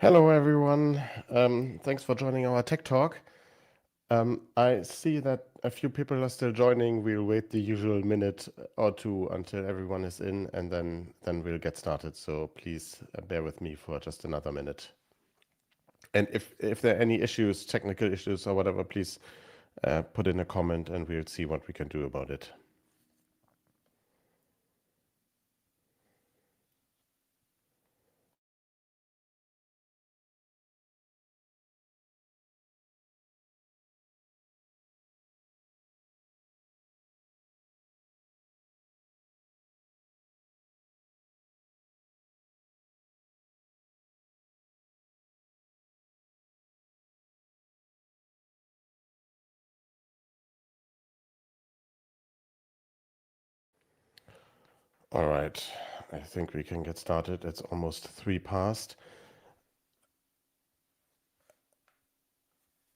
Hello, everyone. Thanks for joining our Tech Talk. I see that a few people are still joining. We'll wait the usual minute or two until everyone is in, and then we'll get started. So please bear with me for just another minute. And if there are any issues, technical issues or whatever, please put in a comment, and we'll see what we can do about it. All right, I think we can get started. It's almost 3 past.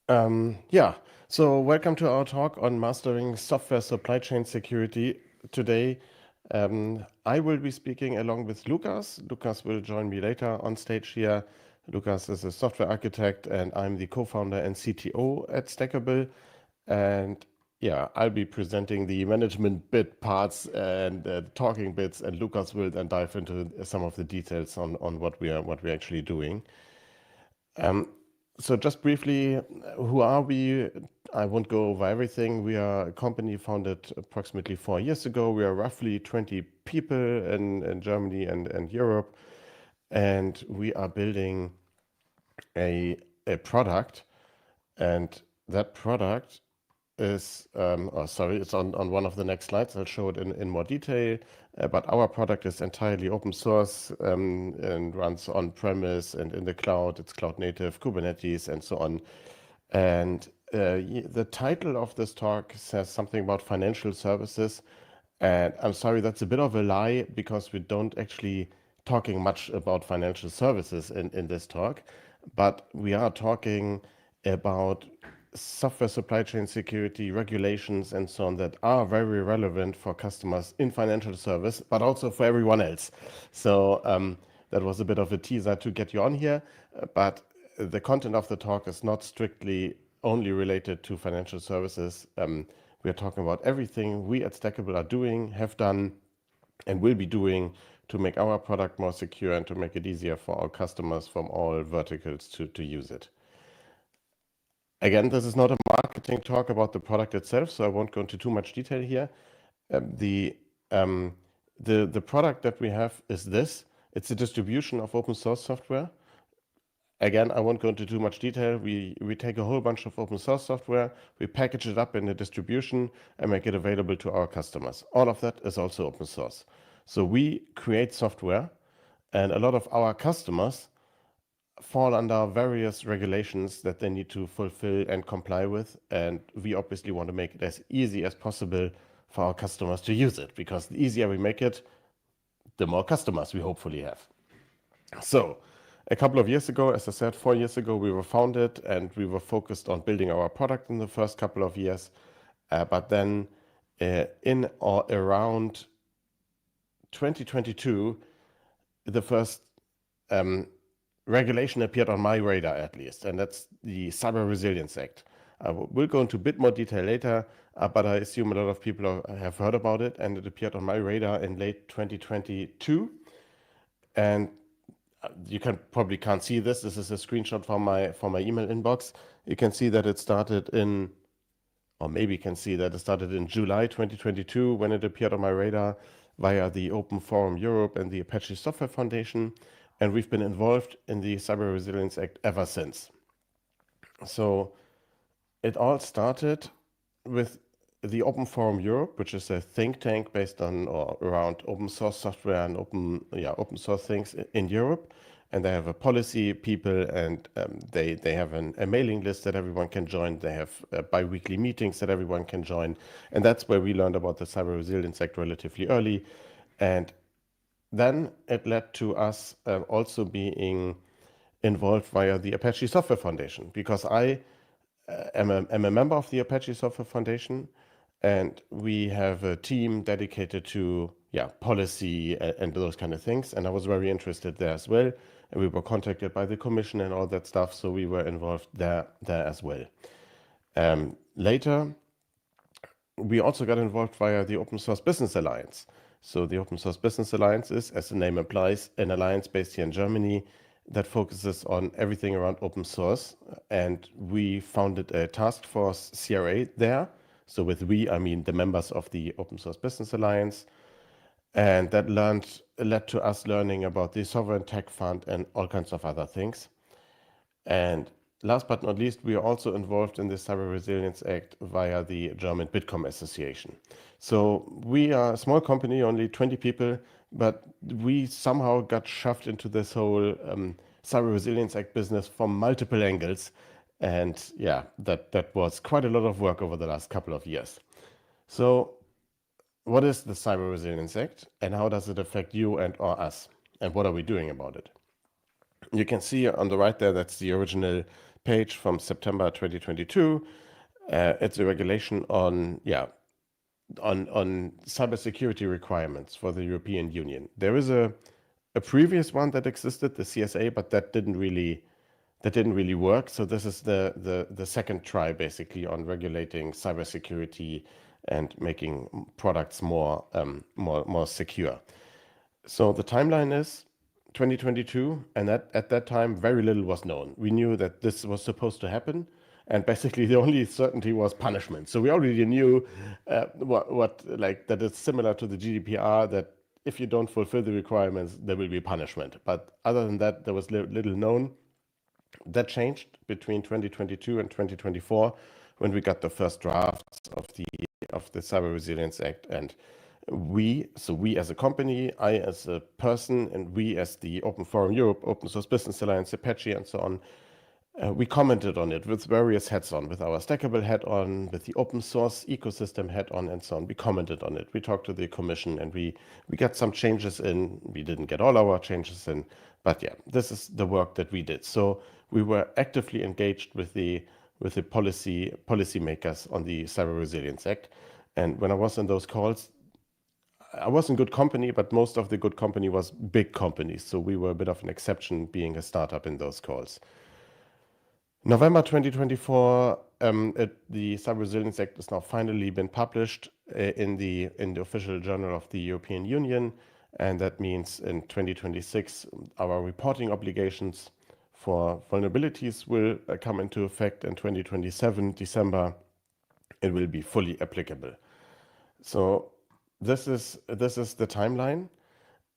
Yeah, so welcome to our talk on mastering software supply chain security. Today, I will be speaking along with Lucas. Lucas will join me later on stage here. Lucas is a software architect, and I'm the co-founder and CTO at Stackable. And yeah, I'll be presenting the management bit parts and talking bits, and Lucas will then dive into some of the details on what we're actually doing. So just briefly, who are we? I won't go over everything. We are a company founded approximately 4 years ago. We are roughly 20 people in Germany and Europe, and we are building a product, and that product is, oh, sorry, it's on one of the next slides. I'll show it in more detail. But our product is entirely open source and runs on premise and in the cloud. It's cloud native, Kubernetes, and so on. And the title of this talk says something about financial services. And I'm sorry, that's a bit of a lie because we don't actually talking much about financial services in this talk, but we are talking about software supply chain security regulations and so on that are very relevant for customers in financial service, but also for everyone else. So that was a bit of a teaser to get you on here, but the content of the talk is not strictly only related to financial services. We are talking about everything we at Stackable are doing, have done, and will be doing to make our product more secure and to make it easier for our customers from all verticals to use it. Again, this is not a marketing talk about the product itself, so I won't go into too much detail here. The product that we have is this. It's a distribution of open source software. Again, I won't go into too much detail. We take a whole bunch of open source software, we package it up in a distribution and make it available to our customers. All of that is also open source. So we create software, and a lot of our customers fall under various regulations that they need to fulfill and comply with. And we obviously want to make it as easy as possible for our customers to use it, because the easier we make it, the more customers we hopefully have. So a couple of years ago, as I said, 4 years ago, we were founded and we were focused on building our product in the first couple of years. But then in or around 2022, the first regulation appeared on my radar, at least, and that's the Cyber Resilience Act. We'll go into a bit more detail later, but I assume a lot of people have heard about it, and it appeared on my radar in late 2022. And you probably can't see this. This is a screenshot from my email inbox. You can see that it started in, or maybe you can see that it started in July 2022 when it appeared on my radar via the Open Forum Europe and the Apache Software Foundation. And we've been involved in the Cyber Resilience Act ever since. So it all started with the Open Forum Europe, which is a think tank based on or around open source software and open source things in Europe. And they have a policy people, and they have a mailing list that everyone can join. They have bi-weekly meetings that everyone can join. And that's where we learned about the Cyber Resilience Act relatively early. And then it led to us also being involved via the Apache Software Foundation, because I am a member of the Apache Software Foundation, and we have a team dedicated to policy and those kind of things. And I was very interested there as well. and we were contacted by the commission and all that stuff, so we were involved there as well. Later, we also got involved via the Open Source Business Alliance. So the Open Source Business Alliance is, as the name implies, an alliance based here in Germany that focuses on everything around open source. And we founded a task force CRA there. So with we, I mean the members of the Open Source Business Alliance. And that led to us learning about the Sovereign Tech Fund and all kinds of other things. And last but not least, we are also involved in the Cyber Resilience Act via the German Bitkom Association. So we are a small company, only 20 people, but we somehow got shoved into this whole Cyber Resilience Act business from multiple angles. And yeah, that was quite a lot of work over the last couple of years. So what is the Cyber Resilience Act and how does it affect you and or us? And what are we doing about it? You can see on the right there, that's the original page from September 2022. It's a regulation on cybersecurity requirements for the European Union. There is a previous one that existed, the CSA, but that didn't really work. So this is the second try basically on regulating cybersecurity and making products more secure. So the timeline is 2022, and at that time, very little was known. We knew that this was supposed to happen, and basically the only certainty was punishment. So we already knew that it's similar to the GDPR, that if you don't fulfill the requirements, there will be punishment. But other than that, there was little known. That changed between 2022 and 2024 when we got the first drafts of the Cyber Resilience Act. And we as a company, I as a person, and we as the Open Forum Europe, Open Source Business Alliance, Apache, and so on, we commented on it with various hats on, with our Stackable hat on, with the open source ecosystem hat on, and so on. We commented on it. We talked to the commission, and we got some changes in. We didn't get all our changes in, but yeah, this is the work that we did. So we were actively engaged with the policymakers on the Cyber Resilience Act. And when I was in those calls, I was in good company, but most of the good company was big companies. So we were a bit of an exception being a startup in those calls. November 2024, the Cyber Resilience Act has now finally been published in the official journal of the European Union. And that means in 2026, our reporting obligations for vulnerabilities will come into effect. In 2027, December, it will be fully applicable. So this is the timeline,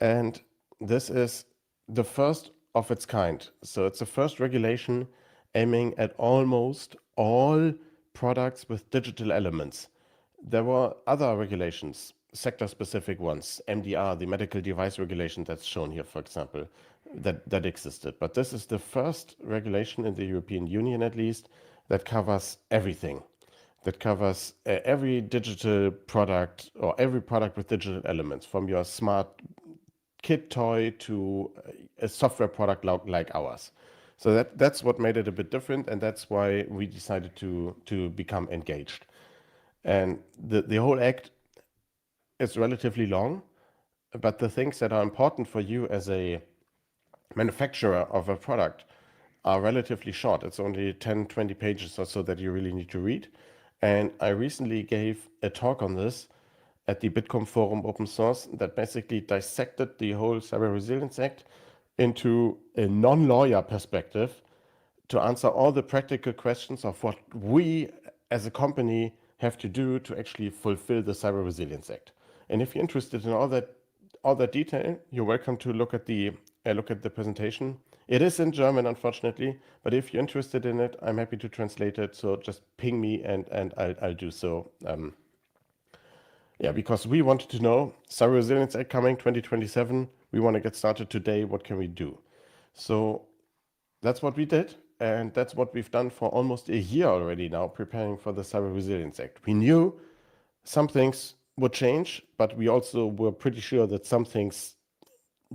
and this is the first of its kind. So it's the first regulation aiming at almost all products with digital elements. There were other regulations, sector-specific ones, MDR, the medical device regulation that's shown here, for example, that existed. But this is the first regulation in the European Union, at least, that covers everything. That covers every digital product or every product with digital elements, from your smart kid toy to a software product like ours. So that's what made it a bit different, and that's why we decided to become engaged. And the whole act is relatively long, but the things that are important for you as a manufacturer of a product are relatively short. It's only 10, 20 pages or so that you really need to read. And I recently gave a talk on this at the Bitkom Forum Open Source that basically dissected the whole Cyber Resilience Act into a non-lawyer perspective to answer all the practical questions of what we as a company have to do to actually fulfill the Cyber Resilience Act. And if you're interested in all that detail, you're welcome to look at the presentation. It is in German, unfortunately, but if you're interested in it, I'm happy to translate it. So just ping me and I'll do so. Because we wanted to know, Cyber Resilience Act coming 2027, we want to get started today. What can we do? So that's what we did. And that's what we've done for almost a year already now, preparing for the Cyber Resilience Act. We knew some things would change, but we also were pretty sure that some things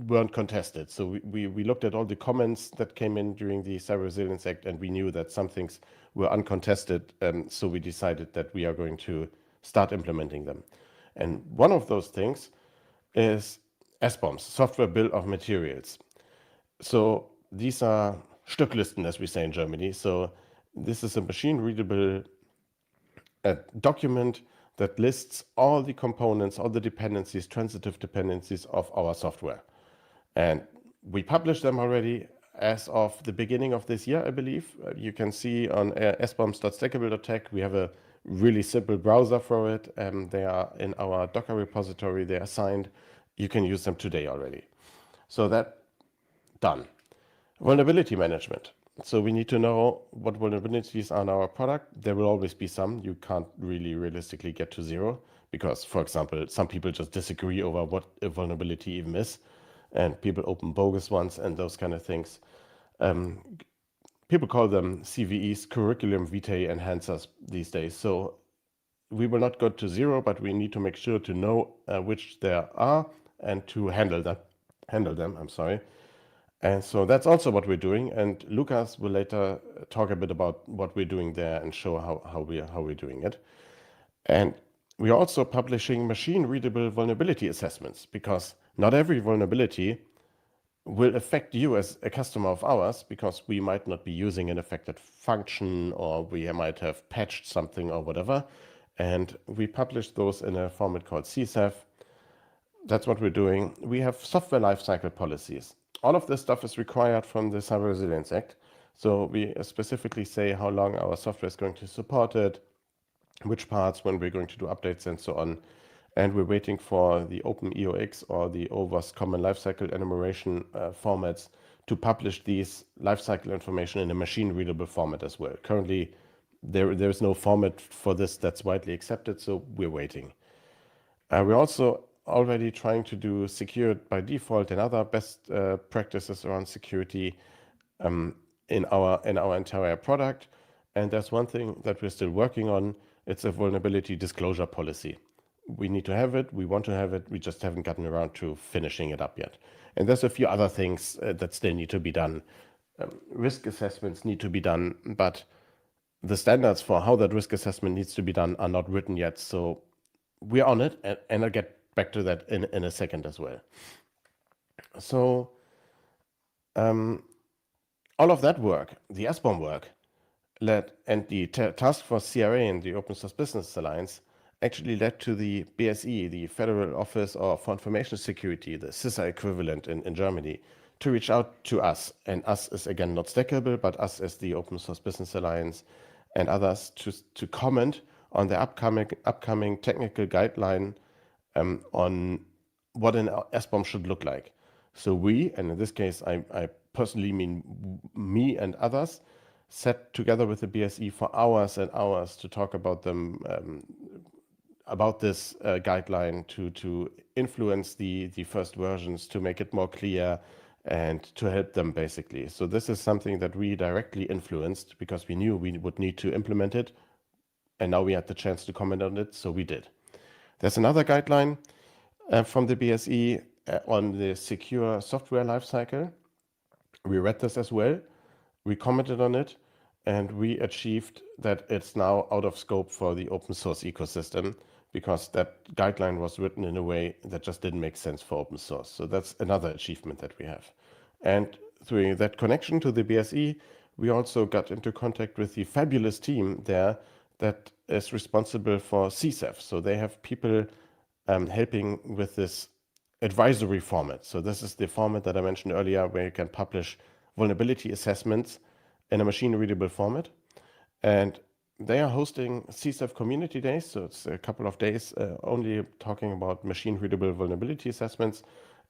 weren't contested. So we looked at all the comments that came in during the Cyber Resilience Act, and we knew that some things were uncontested. So we decided that we are going to start implementing them. And one of those things is SBOMs, Software Bill of Materials. So these are Stücklisten, as we say in Germany. So this is a machine-readable document that lists all the components, all the dependencies, transitive dependencies of our software. And we published them already as of the beginning of this year, I believe. You can see on sboms.stackable.tech, we have a really simple browser for it. They are in our Docker repository, they are signed. You can use them today already. So that done. Vulnerability management. So we need to know what vulnerabilities are in our product. There will always be some. You can't really realistically get to zero because, for example, some people just disagree over what a vulnerability even is, and people open bogus ones and those kind of things. People call them CVEs, curriculum vitae enhancers these days. So we will not go to zero, but we need to make sure to know which there are and to handle them. I'm sorry. And so that's also what we're doing. And Lucas will later talk a bit about what we're doing there and show how we're doing it. And we are also publishing machine-readable vulnerability assessments because not every vulnerability will affect you as a customer of ours because we might not be using an affected function or we might have patched something or whatever. And we publish those in a format called CSAF. That's what we're doing. We have software lifecycle policies. All of this stuff is required from the Cyber Resilience Act. So we specifically say how long our software is going to support it, which parts, when we're going to do updates and so on. And we're waiting for the Open EOX or the OWASP Common Lifecycle Enumeration formats to publish these lifecycle information in a machine-readable format as well. Currently, there is no format for this that's widely accepted, so we're waiting. We're also already trying to do secured by default and other best practices around security in our entire product. And there's one thing that we're still working on. It's a vulnerability disclosure policy. We need to have it. We want to have it. We just haven't gotten around to finishing it up yet. And there's a few other things that still need to be done. Risk assessments need to be done, but the standards for how that risk assessment needs to be done are not written yet. So we're on it, and I'll get back to that in a second as well. So all of that work, the SBOM work, led, and the task force CRA and the Open Source Business Alliance actually led to the BSE, the Federal Office for Information Security, the CISA equivalent in Germany, to reach out to us. And us is again not Stackable, but us as the Open Source Business Alliance and others to comment on the upcoming technical guideline on what an SBOM should look like. So we, and in this case, I personally mean me and others, sat together with the BSE for hours and hours to talk about them, about this guideline, to influence the first versions, to make it more clear, and to help them basically. So this is something that we directly influenced because we knew we would need to implement it, and now we had the chance to comment on it, so we did. There's another guideline from the BSE on the secure software lifecycle. We read this as well. We commented on it, and we achieved that it's now out of scope for the open source ecosystem because that guideline was written in a way that just didn't make sense for open source. So that's another achievement that we have. And through that connection to the BSE, we also got into contact with the fabulous team there that is responsible for CSAF. So they have people helping with this advisory format. So this is the format that I mentioned earlier where you can publish vulnerability assessments in a machine-readable format. And they are hosting CSAF Community Days. So it's a couple of days only talking about machine-readable vulnerability assessments.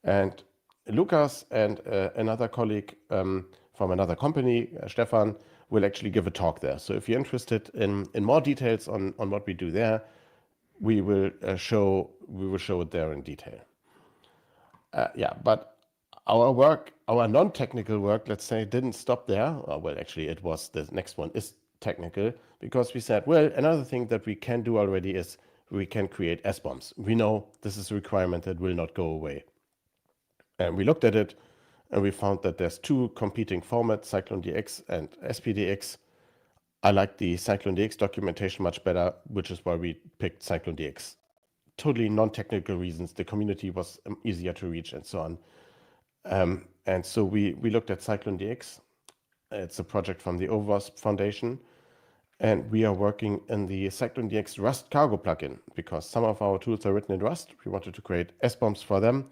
And Lucas and another colleague from another company, Stefan, will actually give a talk there. So if you're interested in more details on what we do there, we will show it there in detail. But our work, our non-technical work, let's say, didn't stop there. Well, actually, it was the next one is technical because we said, well, another thing that we can do already is we can create SBOMs. We know this is a requirement that will not go away. And we looked at it and we found that there's two competing formats, CycloneDX and SPDX. I like the CycloneDX documentation much better, which is why we picked CycloneDX. Totally non-technical reasons. The community was easier to reach and so on. And so we looked at Cyclone DX. It's a project from the OWASP Foundation. And we are working in the Cyclone DX Rust cargo plugin because some of our tools are written in Rust. We wanted to create SBOMs for them.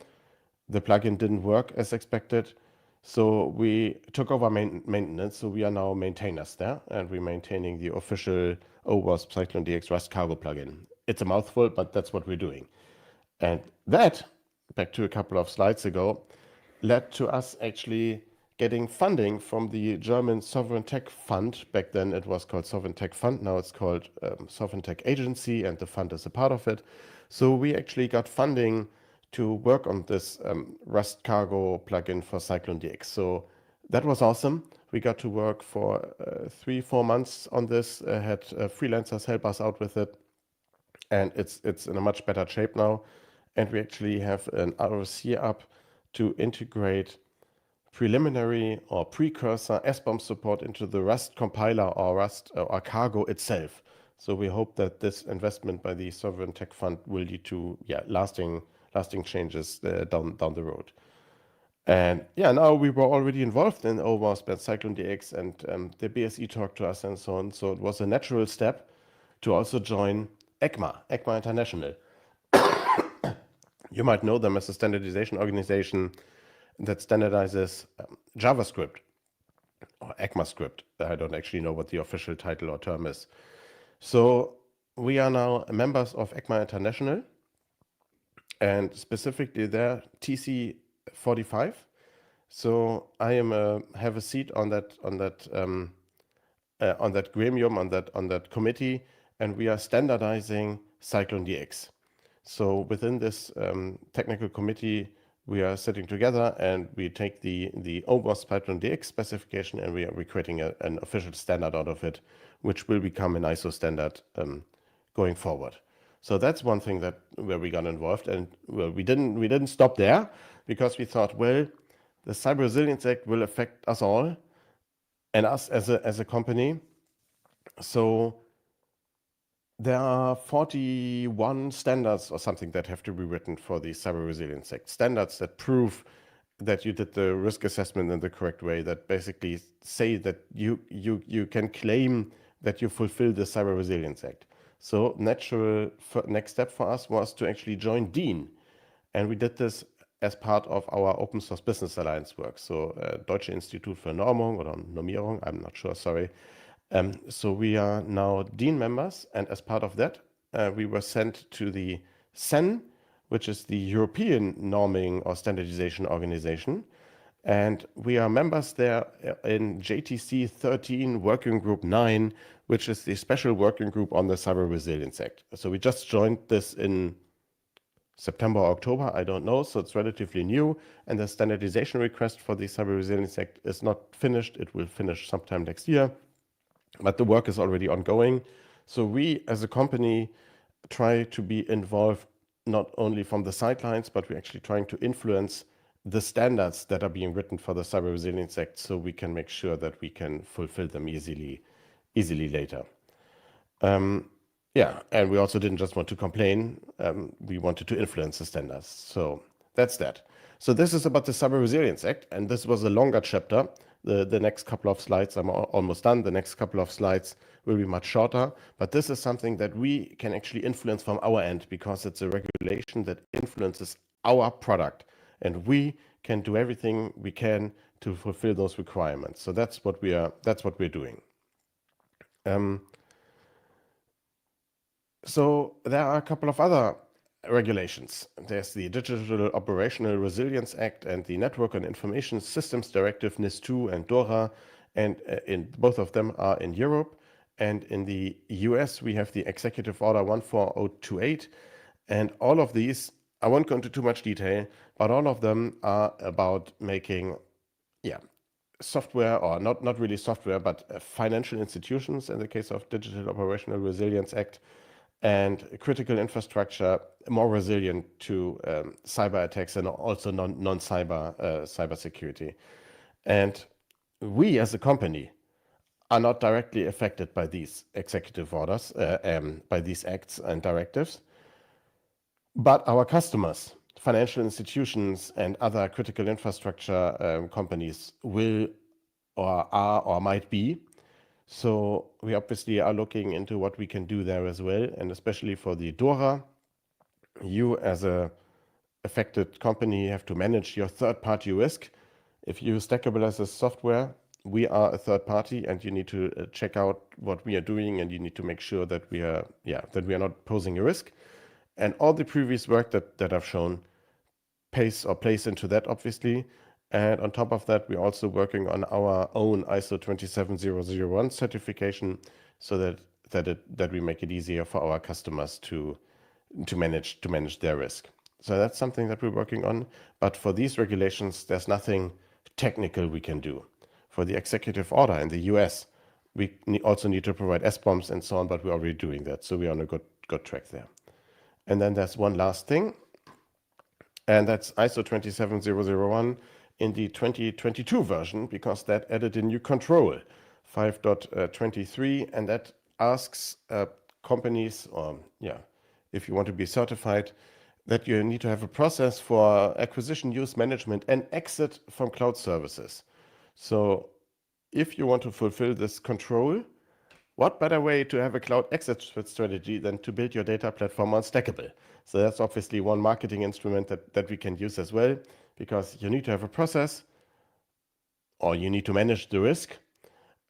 The plugin didn't work as expected. So we took over maintenance. So we are now maintainers there, and we're maintaining the official OWASP Cyclone DX Rust cargo plugin. It's a mouthful, but that's what we're doing. And that, back to a couple of slides ago, led to us actually getting funding from the German Sovereign Tech Fund. Back then it was called Sovereign Tech Fund. Now it's called Sovereign Tech Agency, and the fund is a part of it. So we actually got funding to work on this Rust cargo plugin for Cyclone DX. So that was awesome. We got to work for 3-4 months on this, had freelancers help us out with it, and it's in a much better shape now. And we actually have an ROC up to integrate preliminary or precursor SBOM support into the Rust compiler or Rust or cargo itself. So we hope that this investment by the Sovereign Tech Fund will lead to lasting changes down the road. And now we were already involved in OWASP and Cyclone DX, and the BSE talked to us and so on. So it was a natural step to also join ECMA International. You might know them as a standardization organization that standardizes JavaScript or ECMAScript. I don't actually know what the official title or term is. So we are now members of ECMA International, and specifically their TC 45. So I have a seat on that gremium, on that committee, and we are standardizing Cyclone DX. So within this technical committee, we are sitting together and we take the OWASP Cyclone DX specification, and we're creating an official standard out of it, which will become an ISO standard going forward. So that's one thing where we got involved, and we didn't stop there, because we thought, well, the Cyber Resilience Act will affect us all and us as a company. So there are 41 standards or something that have to be written for the Cyber Resilience Act. Standards that prove that you did the risk assessment in the correct way, that basically say that you can claim that you fulfill the Cyber Resilience Act. So natural next step for us was to actually join DIN. And we did this as part of our Open Source Business Alliance work. So Deutsche Institut für Normung oder Normierung, I'm not sure, sorry. So we are now DIN members, and as part of that, we were sent to the CEN, which is the European Norming or Standardization Organization. And we are members there in JTC 13 Working Group 9, which is the special working group on the Cyber Resilience Act. So we just joined this in September or October, I don't know, so it's relatively new. And the standardization request for the Cyber Resilience Act is not finished. It will finish sometime next year, but the work is already ongoing. So we as a company try to be involved not only from the sidelines, but we're actually trying to influence the standards that are being written for the Cyber Resilience Act, so we can make sure that we can fulfill them easily later. And we also didn't just want to complain, we wanted to influence the standards. So that's that. So this is about the Cyber Resilience Act, and this was a longer chapter. The next couple of slides, I'm almost done. The next couple of slides will be much shorter, but this is something that we can actually influence from our end, because it's a regulation that influences our product, and we can do everything we can to fulfill those requirements. So that's what we're doing. So there are a couple of other regulations. There's the Digital Operational Resilience Act and the Network and Information Systems Directive, NIS2 and DORA, and in both of them are in Europe. And in the US, we have the Executive Order 14028, and all of these, I won't go into too much detail, but all of them are about making, software, or not really software, but financial institutions in the case of Digital Operational Resilience Act, and critical infrastructure more resilient to cyber attacks and also non-cyber cybersecurity. And we as a company are not directly affected by these executive orders, by these acts and directives, but our customers financial institutions and other critical infrastructure companies will or are or might be. So we obviously are looking into what we can do there as well, and especially for the DORA, you as a affected company have to manage your third-party risk. If you use Stackable as a software, we are a third party, and you need to check out what we are doing, and you need to make sure that we are not posing a risk. And all the previous work that I've shown plays into that, obviously. And on top of that, we're also working on our own ISO 27001 certification, so that we make it easier for our customers to manage their risk. So that's something that we're working on. But for these regulations, there's nothing technical we can do. For the executive order in the US, we also need to provide SBOMs and so on, but we're already doing that. So we're on a good track there. And then there's one last thing, and that's ISO 27001 in the 2022 version, because that added a new control, 5.23, and that asks companies, if you want to be certified, that you need to have a process for acquisition, use, management, and exit from cloud services. So if you want to fulfill this control, what better way to have a cloud exit strategy than to build your data platform on Stackable? So that's obviously one marketing instrument that we can use as well, because you need to have a process, or you need to manage the risk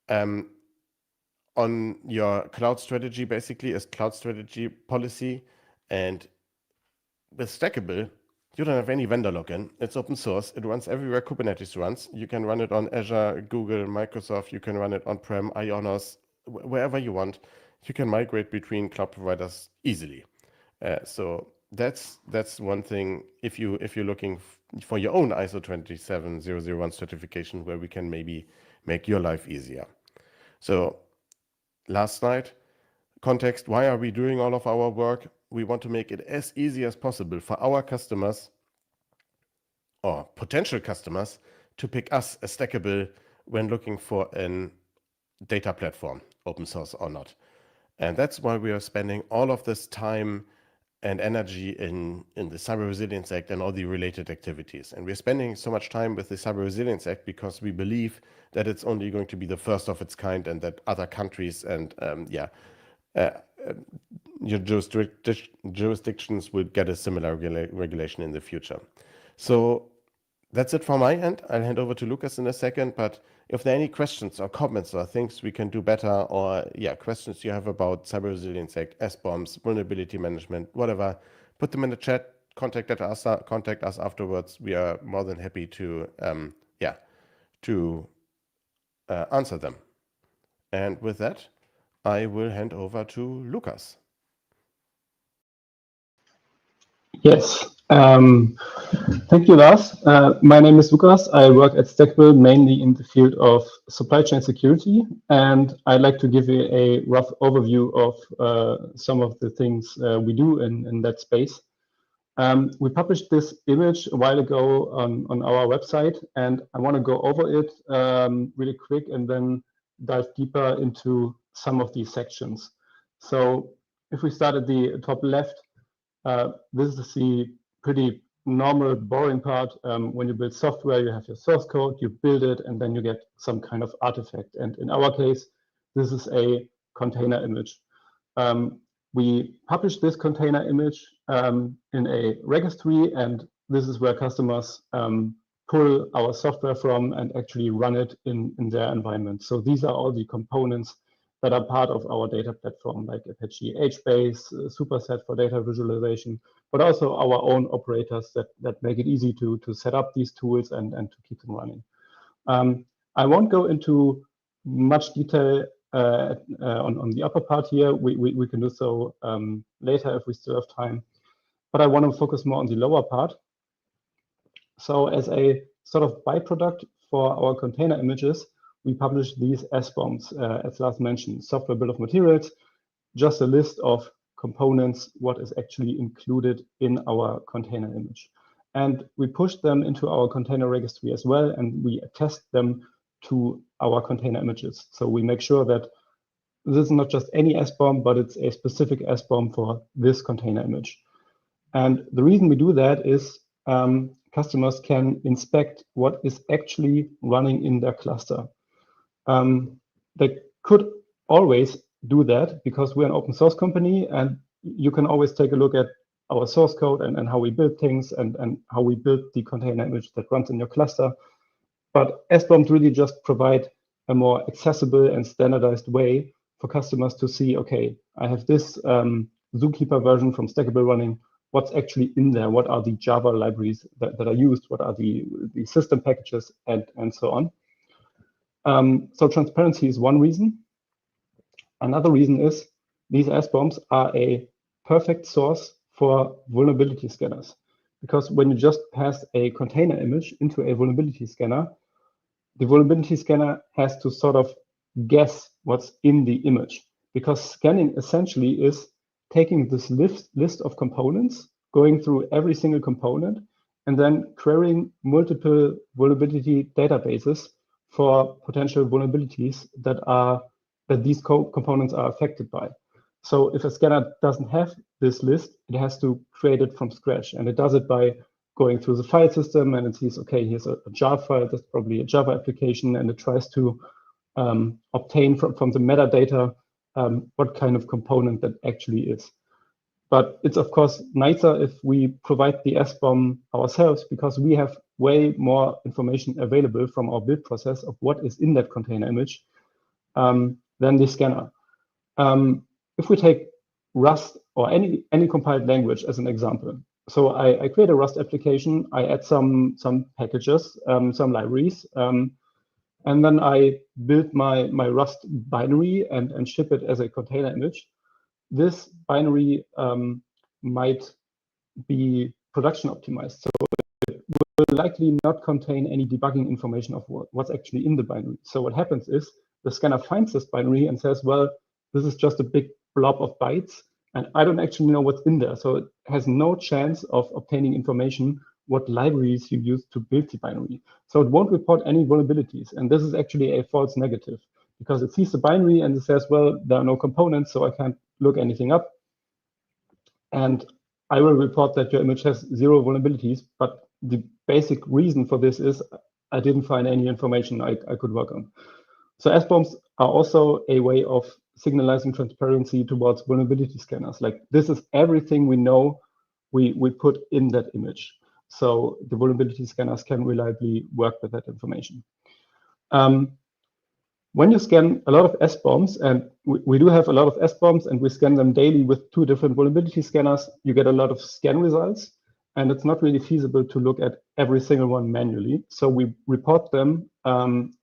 on your cloud strategy, basically, as cloud strategy policy. And with Stackable, you don't have any vendor login. It's open source. It runs everywhere Kubernetes runs. You can run it on Azure, Google, Microsoft. You can run it on-prem, Ionos, wherever you want. You can migrate between cloud providers easily. So that's one thing. If you're looking for your own ISO 27001 certification, where we can maybe make your life easier. So last night, context: why are we doing all of our work? We want to make it as easy as possible for our customers or potential customers to pick us as Stackable when looking for a data platform, open source or not. And that's why we are spending all of this time and energy in the Cyber Resilience Act and all the related activities. And we're spending so much time with the Cyber Resilience Act because we believe that it's only going to be the first of its kind, and that other countries and your jurisdictions will get a similar regulation in the future. So that's it from my end. I'll hand over to Lucas in a second, but if there are any questions or comments or things we can do better, or questions you have about Cyber Resilience Act, SBOMs, vulnerability management, whatever, put them in the chat, contact us afterwards. We are more than happy to answer them. And with that, I will hand over to Lucas. Yes. Thank you, Lars. My name is Lucas. I work at Stackable mainly in the field of supply chain security, and I'd like to give you a rough overview of some of the things we do in that space. We published this image a while ago on our website, and I want to go over it really quick and then dive deeper into some of these sections. So if we start at the top left, this is the pretty normal, boring part. When you build software, you have your source code, you build it, and then you get some kind of artifact. And in our case, this is a container image. We publish this container image in a registry, and this is where customers pull our software from and actually run it in their environment. So these are all the components that are part of our data platform, like Apache HBase, Superset for data visualization, but also our own operators that make it easy to set up these tools and to keep them running. I won't go into much detail on the upper part here. We can do so later if we still have time, but I want to focus more on the lower part. So as a sort of byproduct for our container images, we publish these SBOMs, as Lars mentioned, software bill of materials, just a list of components, what is actually included in our container image. And we push them into our container registry as well, and we attest them to our container images. So we make sure that this is not just any SBOM, but it's a specific SBOM for this container image. And the reason we do that is customers can inspect what is actually running in their cluster. They could always do that because we're an open source company, and you can always take a look at our source code and how we build things and how we build the container image that runs in your cluster. But SBOMs really just provide a more accessible and standardized way for customers to see, okay, I have this Zookeeper version from Stackable running. What's actually in there? What are the Java libraries that are used? What are the system packages and so on? So transparency is one reason. Another reason is these SBOMs are a perfect source for vulnerability scanners. Because when you just pass a container image into a vulnerability scanner, the vulnerability scanner has to sort of guess what's in the image. Because scanning essentially is taking this list of components, going through every single component, and then querying multiple vulnerability databases for potential vulnerabilities that these components are affected by. So if a scanner doesn't have this list, it has to create it from scratch. And it does it by going through the file system, and it sees, okay, here's a jar file, that's probably a Java application, and it tries to obtain from the metadata what kind of component that actually is. But it's, of course, nicer if we provide the SBOM ourselves, because we have way more information available from our build process of what is in that container image than the scanner. If we take Rust or any compiled language as an example, so I create a Rust application, I add some packages, some libraries, and then I build my Rust binary and ship it as a container image. This binary might be production optimized, so it will likely not contain any debugging information of what's actually in the binary. So what happens is the scanner finds this binary and says, well, this is just a big blob of bytes, and I don't actually know what's in there. So it has no chance of obtaining information what libraries you use to build the binary. So it won't report any vulnerabilities. And this is actually a false negative, because it sees the binary and it says, well, there are no components, so I can't look anything up. And I will report that your image has 0 vulnerabilities, but the basic reason for this is I didn't find any information I could work on. So SBOMs are also a way of signalizing transparency towards vulnerability scanners. Like, this is everything we know we put in that image. So the vulnerability scanners can reliably work with that information. When you scan a lot of SBOMs, and we do have a lot of SBOMs, and we scan them daily with 2 different vulnerability scanners, you get a lot of scan results, and it's not really feasible to look at every single one manually. So we report them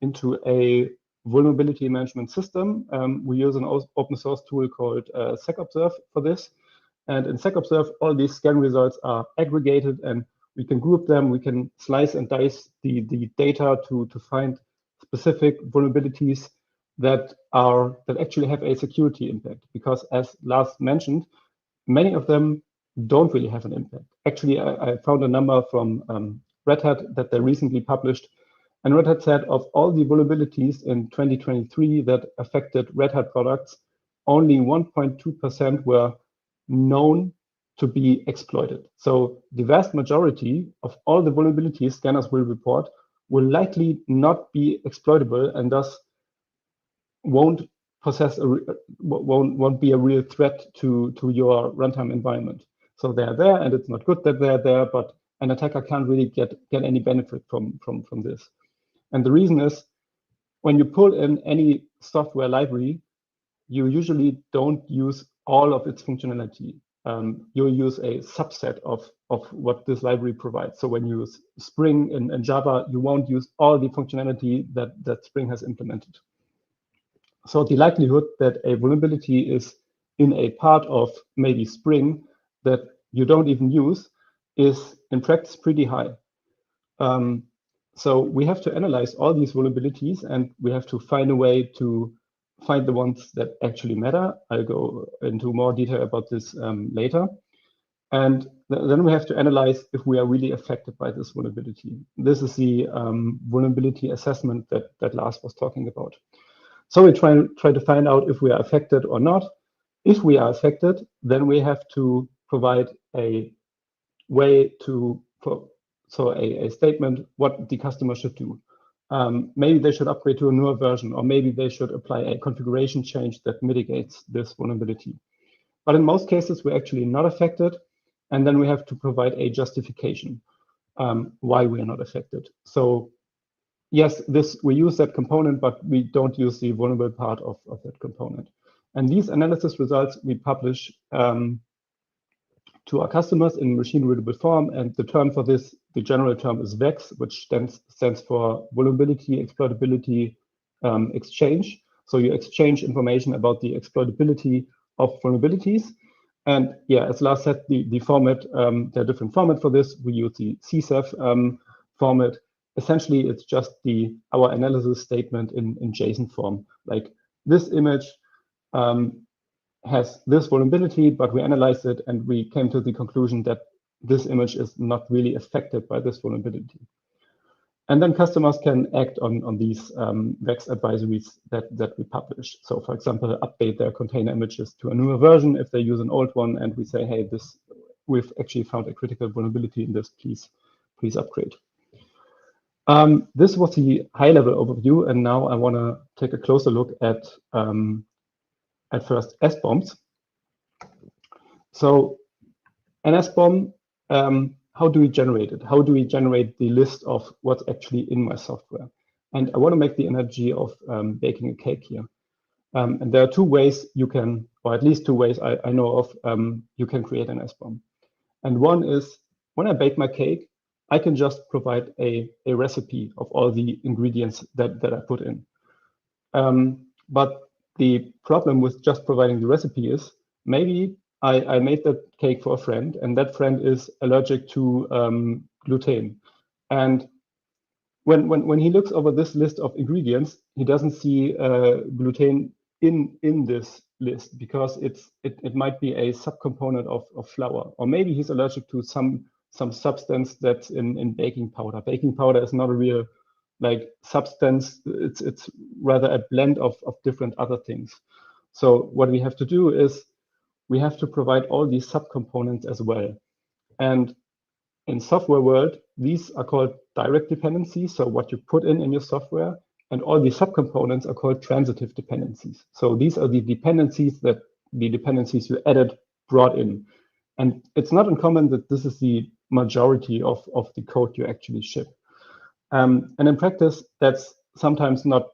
into a vulnerability management system. We use an open source tool called SecObserve for this. And in SecObserve, all these scan results are aggregated, and we can group them. We can slice and dice the data to find specific vulnerabilities that actually have a security impact. Because as Lars mentioned, many of them don't really have an impact. Actually, I found a number from Red Hat that they recently published. And Red Hat said of all the vulnerabilities in 2023 that affected Red Hat products, only 1.2% were known to be exploited. So the vast majority of all the vulnerabilities scanners will report will likely not be exploitable, and thus won't be a real threat to your runtime environment. So they're there, and it's not good that they're there, but an attacker can't really get any benefit from this. And the reason is, when you pull in any software library, you usually don't use all of its functionality. You'll use a subset of what this library provides. So when you use Spring and Java, you won't use all the functionality that Spring has implemented. So the likelihood that a vulnerability is in a part of maybe Spring that you don't even use is in practice pretty high. So we have to analyze all these vulnerabilities, and we have to find a way to find the ones that actually matter. I'll go into more detail about this later. And then we have to analyze if we are really affected by this vulnerability. This is the vulnerability assessment that Lars was talking about. So we try to find out if we are affected or not. If we are affected, then we have to provide a way a statement what the customer should do. Maybe they should upgrade to a newer version, or maybe they should apply a configuration change that mitigates this vulnerability. But in most cases, we're actually not affected, and then we have to provide a justification why we are not affected. So yes, we use that component, but we don't use the vulnerable part of that component. And these analysis results we publish to our customers in machine-readable form. And the term for this, the general term is VEX, which stands for Vulnerability Exploitability Exchange. So you exchange information about the exploitability of vulnerabilities. And yeah, as Lars said, the format, there are different formats for this. We use the CSAF format. Essentially, it's just our analysis statement in JSON form. Like, this image has this vulnerability, but we analyzed it and we came to the conclusion that this image is not really affected by this vulnerability. And then customers can act on these VEX advisories that we publish. So for example, update their container images to a newer version if they use an old one, and we say, hey, we've actually found a critical vulnerability in this, please upgrade. This was the high-level overview, and now I want to take a closer look at first SBOMs. So an SBOM, how do we generate it? How do we generate the list of what's actually in my software? And I want to make the analogy of baking a cake here. And there are two ways you can, or at least two ways I know of, you can create an SBOM. And one is, when I bake my cake, I can just provide a recipe of all the ingredients that I put in. But the problem with just providing the recipe is, maybe I made that cake for a friend, and that friend is allergic to gluten. And when he looks over this list of ingredients, he doesn't see gluten in this list, because it might be a subcomponent of flour, or maybe he's allergic to some substance that's in baking powder. Baking powder is not a real substance. It's rather a blend of different other things. So what we have to do is we have to provide all these subcomponents as well. And in software world, these are called direct dependencies, so what you put in your software, and all the subcomponents are called transitive dependencies. So these are the dependencies you added, brought in. And it's not uncommon that this is the majority of the code you actually ship. And in practice, that's sometimes not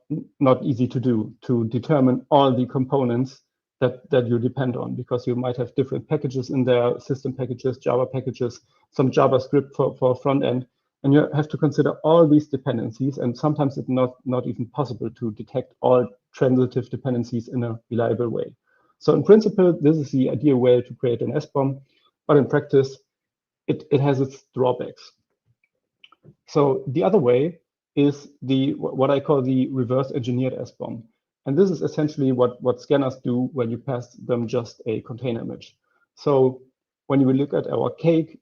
easy to do, to determine all the components that you depend on, because you might have different packages in there, system packages, Java packages, some JavaScript for front end, and you have to consider all these dependencies, and sometimes it's not even possible to detect all transitive dependencies in a reliable way. So in principle, this is the ideal way to create an SBOM, but in practice, it has its drawbacks. So the other way is what I call the reverse engineered SBOM. And this is essentially what scanners do when you pass them just a container image. So when you look at our cake,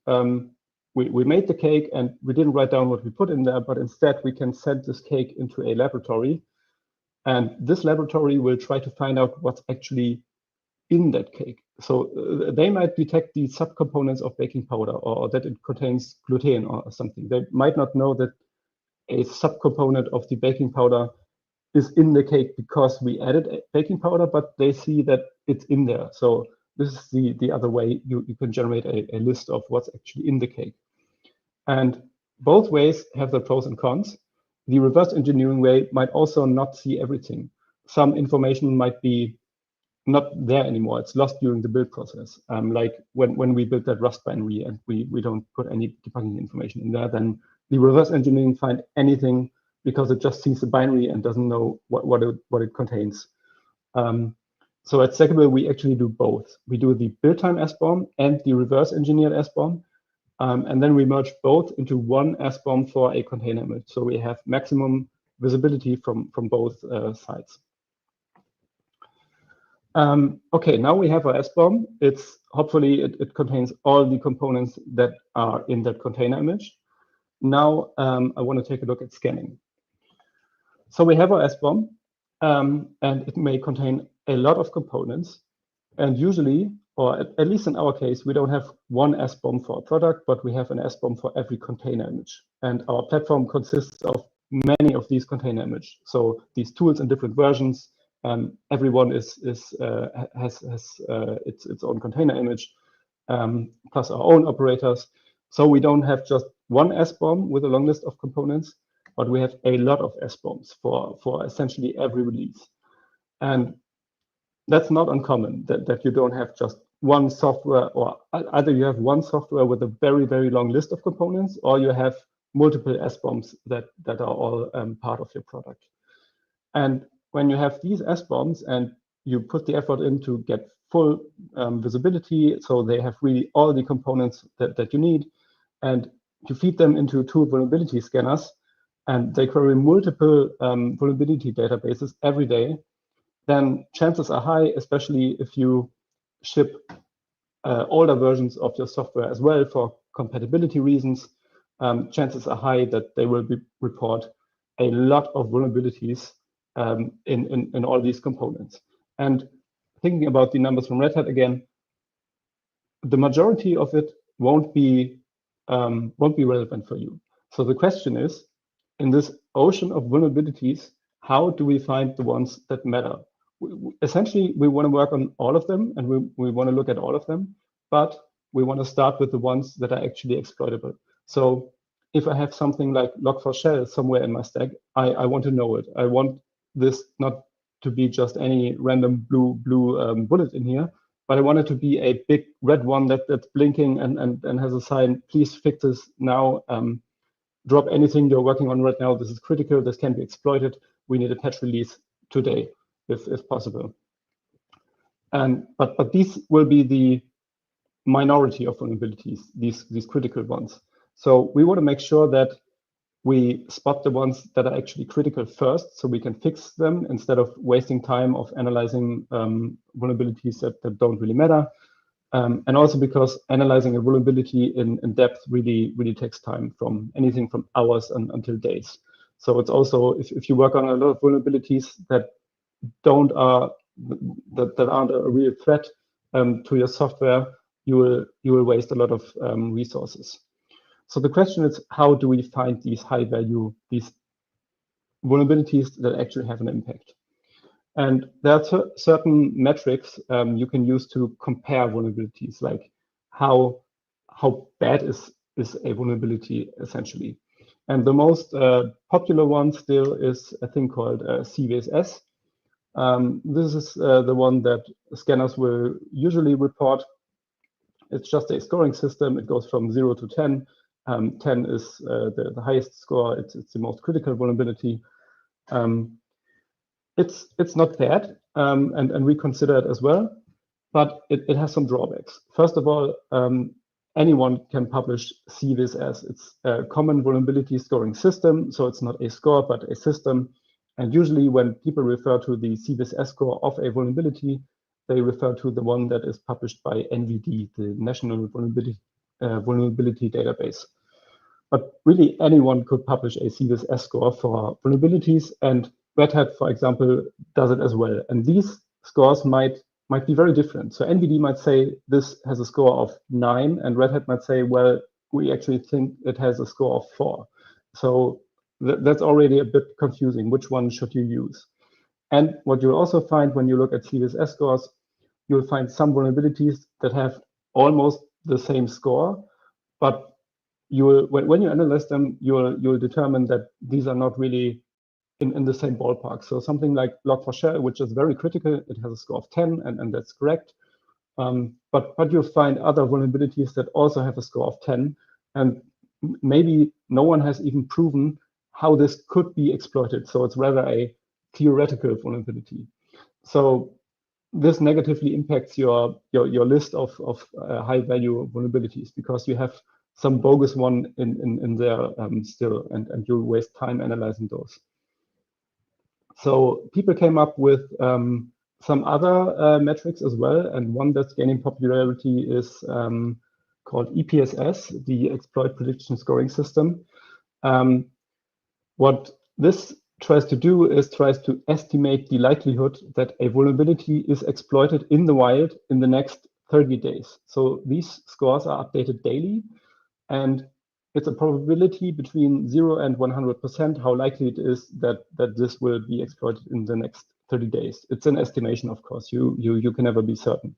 we made the cake and we didn't write down what we put in there, but instead we can send this cake into a laboratory. And this laboratory will try to find out what's actually in that cake. So they might detect the subcomponents of baking powder, or that it contains gluten or something. They might not know that a subcomponent of the baking powder is in the cake because we added baking powder, but they see that it's in there. So this is the other way you can generate a list of what's actually in the cake. And both ways have their pros and cons. The reverse engineering way might also not see everything. Some information might be not there anymore. It's lost during the build process. Like when we built that Rust binary and we don't put any debugging information in there, then the reverse engineering find anything because it just sees the binary and doesn't know what it contains. So at Stackable, we actually do both. We do the build time SBOM and the reverse engineered SBOM. And then we merge both into one SBOM for a container image. So we have maximum visibility from both sides. Okay, now we have our SBOM. Hopefully it contains all the components that are in that container image. Now I want to take a look at scanning. So we have our SBOM, and it may contain a lot of components. And usually or at least in our case, we don't have one SBOM for a product, but we have an SBOM for every container image. And our platform consists of many of these container images. So these tools in different versions, everyone has its own container image, plus our own operators. So we don't have just one SBOM with a long list of components, but we have a lot of SBOMs for essentially every release. And that's not uncommon, that you don't have just one software, or either you have one software with a very, very long list of components, or you have multiple SBOMs that are all part of your product. And when you have these SBOMs and you put the effort in to get full visibility, so they have really all the components that you need, and you feed them into two vulnerability scanners, and they query multiple vulnerability databases every day, then chances are high, especially if you ship older versions of your software as well for compatibility reasons, chances are high that they will report a lot of vulnerabilities in all these components. And thinking about the numbers from Red Hat again, the majority of it won't be relevant for you. So the question is, in this ocean of vulnerabilities, how do we find the ones that matter? Essentially, we want to work on all of them, and we want to look at all of them, but we want to start with the ones that are actually exploitable. So if I have something like log4shell somewhere in my stack, I want to know it. I want this not to be just any random blue bullet in here, but I want it to be a big red one that's blinking and has a sign, please fix this now. Drop anything you're working on right now. This is critical. This can be exploited. We need a patch release today, if possible. But these will be the minority of vulnerabilities, these critical ones. So we want to make sure that we spot the ones that are actually critical first, so we can fix them instead of wasting time of analyzing vulnerabilities that don't really matter. And also because analyzing a vulnerability in depth really takes time, from anything from hours until days. So it's also, if you work on a lot of vulnerabilities that aren't a real threat to your software, you will waste a lot of resources. So the question is, how do we find these high value, these vulnerabilities that actually have an impact? And there are certain metrics you can use to compare vulnerabilities, like how bad is a vulnerability essentially. And the most popular one still is a thing called CVSS. This is the one that scanners will usually report. It's just a scoring system. It goes from 0 to 10. 10 is the highest score. It's the most critical vulnerability. It's not bad, and we consider it as well, but it has some drawbacks. First of all, anyone can publish CVSS. It's a common vulnerability scoring system, so it's not a score, but a system. And usually when people refer to the CVSS score of a vulnerability, they refer to the one that is published by NVD, the National Vulnerability Database. But really anyone could publish a CVSS score for vulnerabilities, and Red Hat, for example, does it as well. And these scores might be very different. So NVD might say this has a score of 9, and Red Hat might say, well, we actually think it has a score of 4. So that's already a bit confusing. Which one should you use? And what you'll also find when you look at CVSS scores, you'll find some vulnerabilities that have almost the same score, but when you analyze them, you'll determine that these are not really in the same ballpark. So something like log4shell, which is very critical, it has a score of 10, and that's correct. But you'll find other vulnerabilities that also have a score of 10, and maybe no one has even proven how this could be exploited. So it's rather a theoretical vulnerability. So this negatively impacts your list of high-value vulnerabilities, because you have some bogus one in there still, and you'll waste time analyzing those. So people came up with some other metrics as well, and one that's gaining popularity is called EPSS, the Exploit Prediction Scoring System. What this tries to do is tries to estimate the likelihood that a vulnerability is exploited in the wild in the next 30 days. So these scores are updated daily, and it's a probability between 0 and 100% how likely it is that this will be exploited in the next 30 days. It's an estimation, of course. You can never be certain.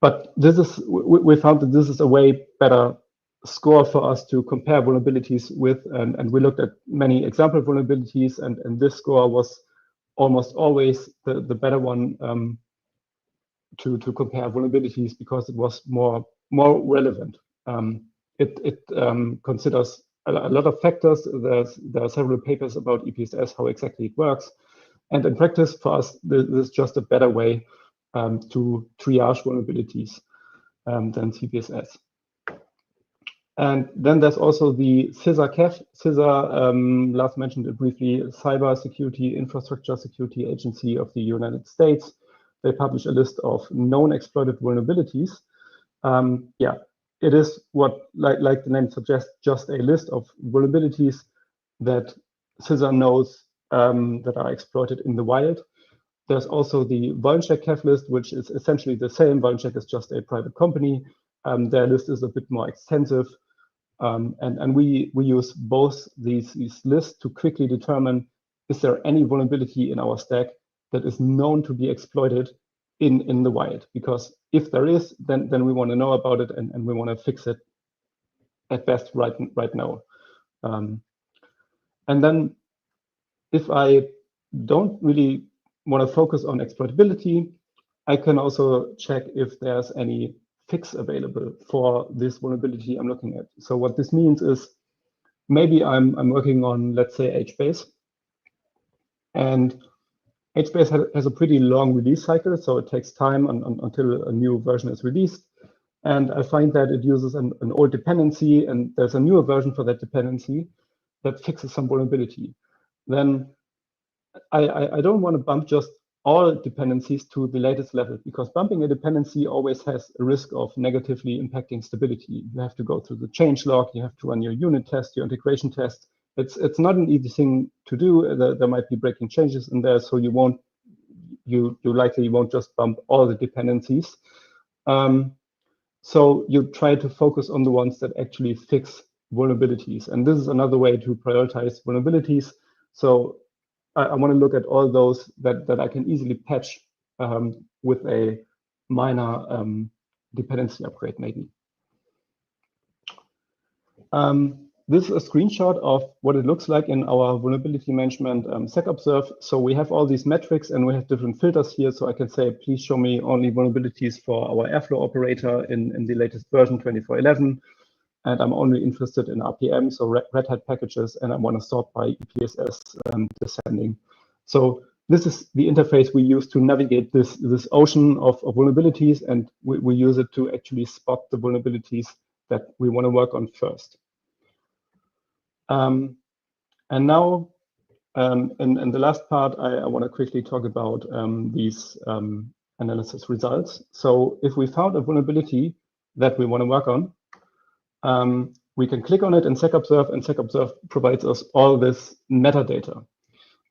But this is, we found that this is a way better score for us to compare vulnerabilities with, and we looked at many example vulnerabilities, and this score was almost always the better one to compare vulnerabilities, because it was more relevant. It considers a lot of factors. There are several papers about EPSS, how exactly it works, and in practice for us, this is just a better way to triage vulnerabilities than CPSS. And then there's also the CSAF. CSA, Lars mentioned it briefly, Cyber Security Infrastructure Security Agency of the United States. They publish a list of known exploited vulnerabilities. Yeah, it is what, like the name suggests, just a list of vulnerabilities that CSA knows that are exploited in the wild. There's also the VulnCheck list, which is essentially the same. VulnCheck is just a private company. Their list is a bit more extensive. And we use both these lists to quickly determine, is there any vulnerability in our stack that is known to be exploited in the wild? Because if there is, then we want to know about it, and we want to fix it at best right now. And then if I don't really want to focus on exploitability, I can also check if there's any fix available for this vulnerability I'm looking at. So what this means is, maybe I'm working on, let's say, HBase, and HBase has a pretty long release cycle, so it takes time until a new version is released. And I find that it uses an old dependency, and there's a newer version for that dependency that fixes some vulnerability. Then I don't want to bump just all dependencies to the latest level, because bumping a dependency always has a risk of negatively impacting stability. You have to go through the changelog, you have to run your unit test, your integration test. It's not an easy thing to do. There might be breaking changes in there, so you likely won't just bump all the dependencies. So you try to focus on the ones that actually fix vulnerabilities, and this is another way to prioritize vulnerabilities. So I want to look at all those that I can easily patch with a minor dependency upgrade, maybe. This is a screenshot of what it looks like in our vulnerability management SecObserve. So we have all these metrics, and we have different filters here. So I can say, please show me only vulnerabilities for our Airflow operator in the latest version 24.11. And I'm only interested in RPM, so Red Hat packages, and I want to sort by EPSS descending. So this is the interface we use to navigate this ocean of vulnerabilities, and we use it to actually spot the vulnerabilities that we want to work on first. And now, in the last part, I want to quickly talk about these analysis results. So if we found a vulnerability that we want to work on, we can click on it in SecObserve, and SecObserve provides us all this metadata.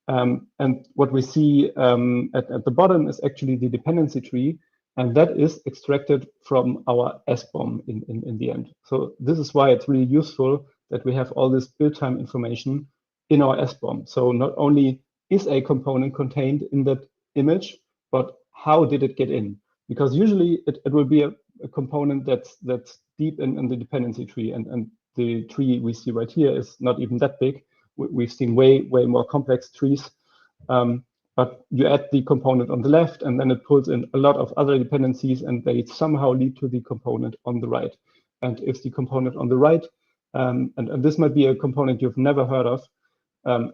And what we see at the bottom is actually the dependency tree, and that is extracted from our SBOM in the end. So this is why it's really useful that we have all this build time information in our SBOM. So not only is a component contained in that image, but how did it get in? Because usually it will be a component that's deep in the dependency tree, and the tree we see right here is not even that big. We've seen way more complex trees, but you add the component on the left, and then it pulls in a lot of other dependencies, and they somehow lead to the component on the right. And if the component on the right, and this might be a component you've never heard of,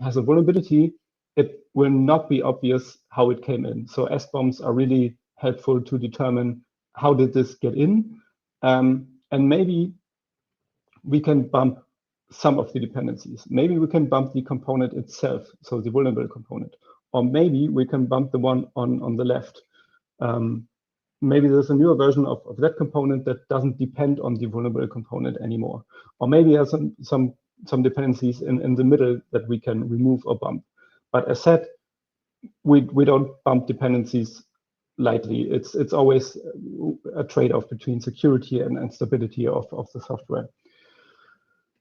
has a vulnerability, it will not be obvious how it came in. So SBOMs are really helpful to determine how did this get in, and maybe we can bump some of the dependencies. Maybe we can bump the component itself, so the vulnerable component, or maybe we can bump the one on the left. Maybe there's a newer version of that component that doesn't depend on the vulnerable component anymore, or maybe there's some dependencies in the middle that we can remove or bump. But as said, we don't bump dependencies lightly. It's always a trade-off between security and stability of the software.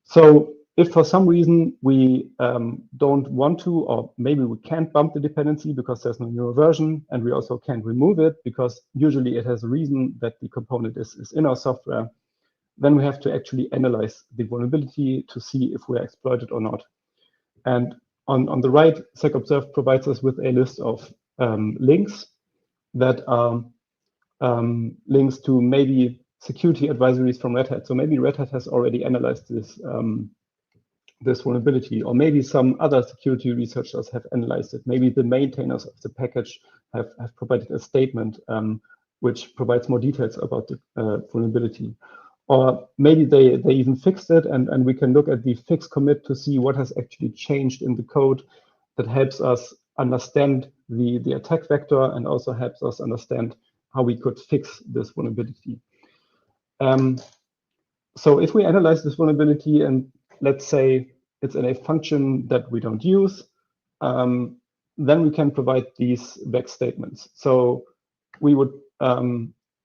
So if for some reason we don't want to, or maybe we can't bump the dependency because there's no newer version, and we also can't remove it because usually it has a reason that the component is in our software, then we have to actually analyze the vulnerability to see if we're exploited or not. And on the right, SecObserve provides us with a list of links that are links to maybe security advisories from Red Hat. So maybe Red Hat has already analyzed this this vulnerability, or maybe some other security researchers have analyzed it. Maybe the maintainers of the package have provided a statement which provides more details about the vulnerability. Or maybe they even fixed it, and we can look at the fix commit to see what has actually changed in the code that helps us understand the attack vector and also helps us understand how we could fix this vulnerability. So if we analyze this vulnerability and let's say it's in a function that we don't use, then we can provide these back statements. So we would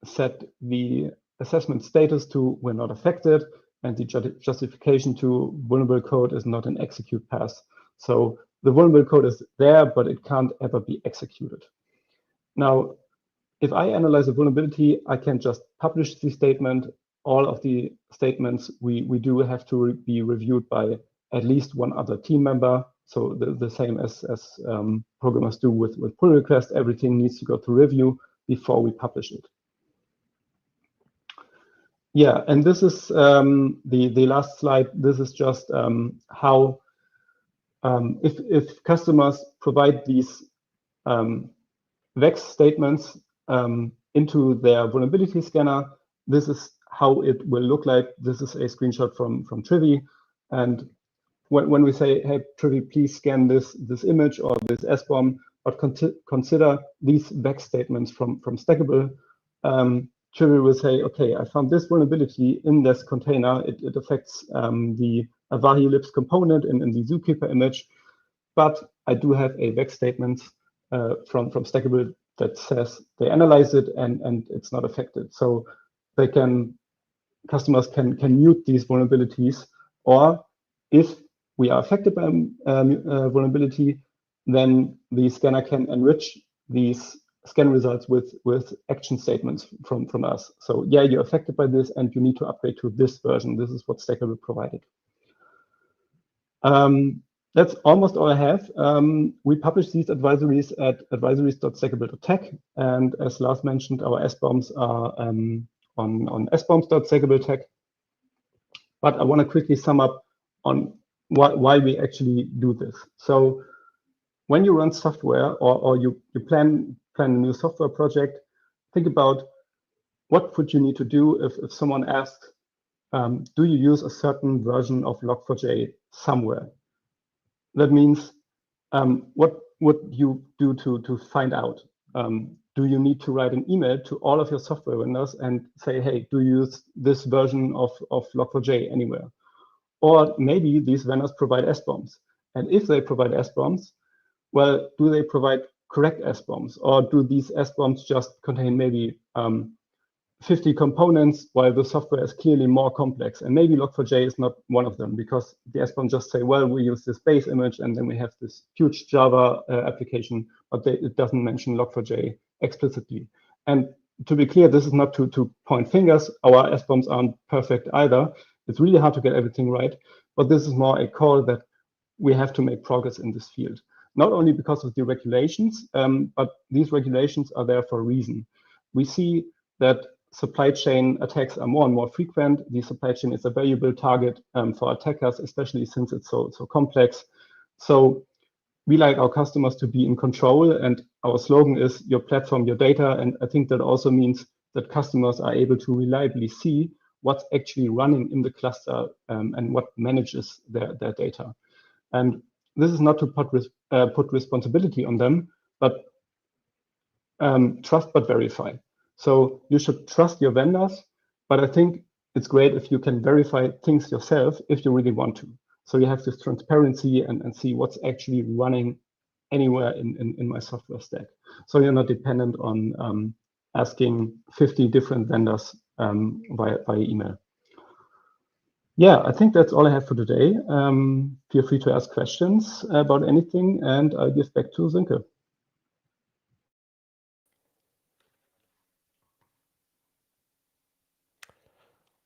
set the assessment status to we're not affected, and the justification to vulnerable code is not an execute pass. So the vulnerable code is there, but it can't ever be executed. Now, if I analyze a vulnerability, I can just publish the statement. All of the statements we do have to be reviewed by at least one other team member. So the same as programmers do with pull request, everything needs to go through review before we publish it. Yeah, and this is the last slide. This is just how if customers provide these VEX statements into their vulnerability scanner, this is how it will look like. This is a screenshot from Trivy, and when we say, hey, Trivy, please scan this image or this SBOM, but consider these VEX statements from Stackable, Trivy will say, okay, I found this vulnerability in this container. It affects the Avahi libs component in the Zookeeper image, but I do have a VEX statement from Stackable that says they analyze it and it's not affected. So they customers can mute these vulnerabilities, or if we are affected by vulnerability, then the scanner can enrich these scan results with action statements from us. So yeah, you're affected by this and you need to upgrade to this version. This is what Stackable provided. That's almost all I have. We publish these advisories at advisories.stackable.tech, and as Lars mentioned, our SBOMs are on sboms.stackable.tech. But I want to quickly sum up on why we actually do this. So when you run software or you plan a new software project, think about what would you need to do if someone asks, do you use a certain version of Log4j somewhere? That means what would you do to find out? Do you need to write an email to all of your software vendors and say, hey, do you use this version of Log4j anywhere? Or maybe these vendors provide SBOMs. And if they provide SBOMs, well, do they provide correct SBOMs? Or do these SBOMs just contain maybe 50 components while the software is clearly more complex? And maybe Log4j is not one of them, because the SBOM just say, well, we use this base image and then we have this huge Java application, but it doesn't mention Log4j explicitly. And to be clear, this is not to point fingers. Our SBOMs aren't perfect either. It's really hard to get everything right, but this is more a call that we have to make progress in this field. Not only because of the regulations, but these regulations are there for a reason. We see that supply chain attacks are more and more frequent. The supply chain is a valuable target for attackers, especially since it's so complex. So we like our customers to be in control, and our slogan is your platform, your data. And I think that also means that customers are able to reliably see what's actually running in the cluster and what manages their data. And this is not to put responsibility on them, but trust but verify. So you should trust your vendors, but I think it's great if you can verify things yourself if you really want to. So you have this transparency and see what's actually running anywhere in my software stack. So you're not dependent on asking 50 different vendors via email. Yeah, I think that's all I have for today. Feel free to ask questions about anything, and I'll give back to Sönke.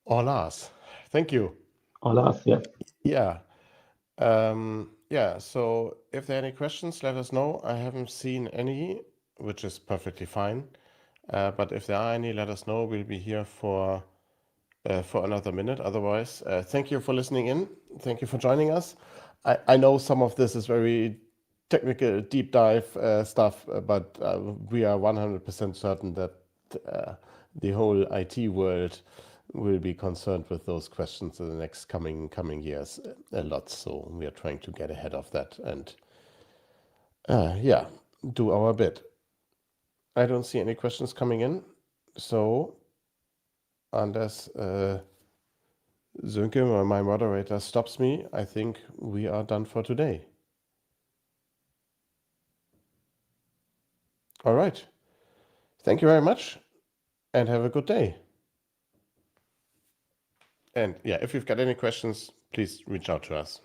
Or Lars. Thank you. Or Lars, yeah. Yeah. Yeah, so if there are any questions, let us know. I haven't seen any, which is perfectly fine. But if there are any, let us know. We'll be here for another minute. Otherwise, thank you for listening in. Thank you for joining us. I know some of this is very technical, deep dive stuff, but we are 100% certain that the whole IT world will be concerned with those questions in the next coming years a lot. So we are trying to get ahead of that and yeah, do our bit. I don't see any questions coming in, so unless Sönke, my moderator, stops me, I think we are done for today. All right. Thank you very much and have a good day. And yeah, if you've got any questions, please reach out to us.